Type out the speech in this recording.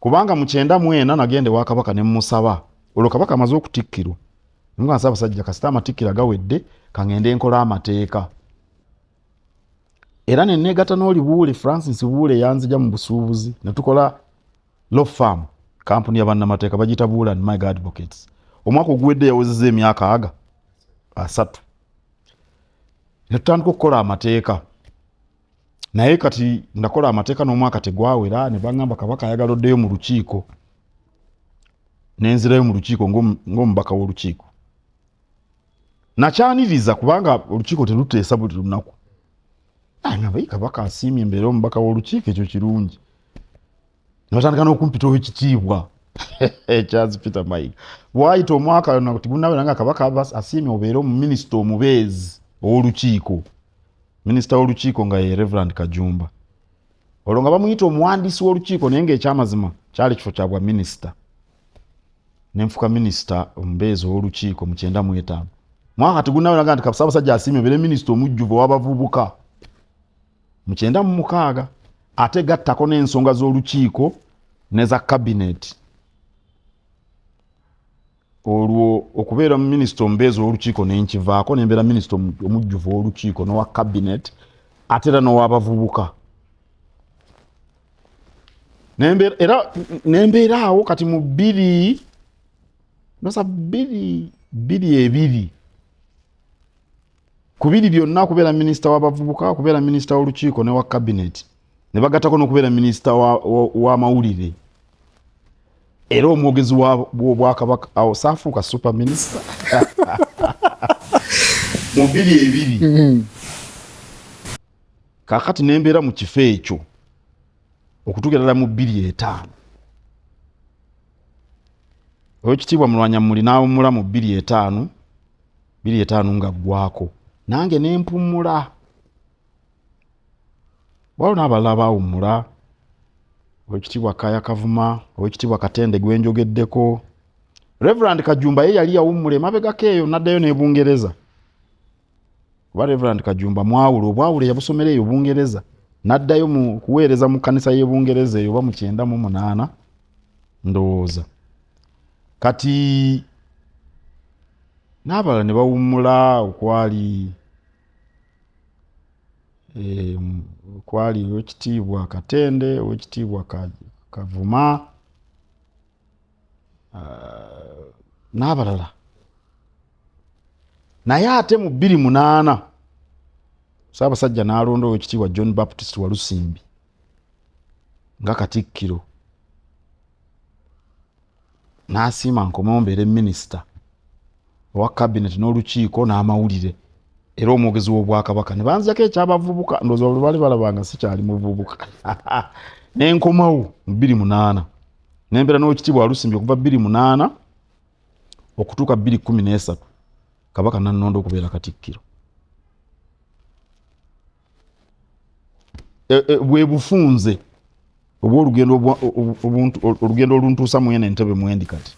kubanga mu 94 nagende wa kabaka ne musaba olwo kabaka amaze okutikkirwa nga Ssaabasajja kasita amatikkira gawedde kangende enkola amateeka era ne negata n'oli Buule Francis Buule yanzija mu busuubuzi ne tukola law firm kampuni ya bannamateeka bagita Buule and My Advocates omwaka oguwedde yawezezza emyaka 3 ne tutandika okukola amateeka naye kati ndakola amateeka n'omwaka tegwawera ne bangamba kabaka ayagala oddeyo mu lukiiko nenzirayo mu lukiiko ng'omubaka w'olukiiko nakyaniriza kubanga olukiiko teruteesa buli lunaku ngamba kabaka asiimye embeera omubaka w'olukiiko ekyo kirungi ne batandika n'okumpitawo ekitiibwa Charles Peter Mayiga bwayita omwaka tigunnawera nga kabaka asiimye obeere omuminisita omubeezi ow'olukiiko minisita w'olukiiko nga ye Reverend Kajumba olwo nga bamuyita omuwandiisi w'olukiiko naye ng'ekyamazima kyali kifo kya bwa minisita nenfuka minisita omubeezi ow'olukiiko mu 95 mwaka tigunnawera nti Ssaabasajja asiimye obeere minisita omujjuvu ow'abavubuka mu 96 ate gattako n'ensonga z'olukiiko neza cabinet olwo okubeera minisita omubeezi w'olukiiko nenkivaako nembeera minisita omujjuvu w'olukiiko n'owa cabinet ate era n'owabavubuka nembeera awo kati mu 2 ku 2 byonna kubeera minisita w'abavubuka kubeera minisita w'olukiiko n'owa cabinet ne bagattako n'okubeera minisita w'amawulire era omwogezi w'obwakabaka awo saafuuka super minisita mu 2 kakati nembeera mu kifo ekyo okutuukira ddala mu 2005 Oweekitiibwa Mulwanyammuli n'awummula mu 2005 nga ggwako nange ne mpummula waliwo n'abalala baawummula Oweekitiibwa Kaaya Kavuma Oweekitiibwa Katende gwenjogeddeko Reverend Kajumba ye yali yawummula emabegako eyo n'addayo ne Bungereza kuba Reverend Kajumba mwawulo obwawulo yabusomera eyo Bungereza n'addayo mu kuweereza mu kkanisa y'e Bungereza eyo ba mu 98 ndowooza kati n'abalala ne bawummula okwali Oweekitiibwa Katende Oweekitiibwa Kavuma n'abalala naye ate mu 2008 Ssaabasajja n'alonda Oweekitiibwa John Baptist Walusimbi nga Katikkiro n'asiima nkomewo mbeere minisita owa cabinet n'olukiiko n'amawulire era omwogezi w'obwakabaka ne banzijako ekyabavubuka ndowooza olwo baali balabanga sikyali muvubuka n'enkomawo mu 2008 nembeera n'Oweekitiibwa Walusimbi okuva 2008 okutuuka 2013 kabaka nannonda okubeera Katikkiro bwe bufunze obw'olugendo oluntuusa mu eno entebe mwendi kati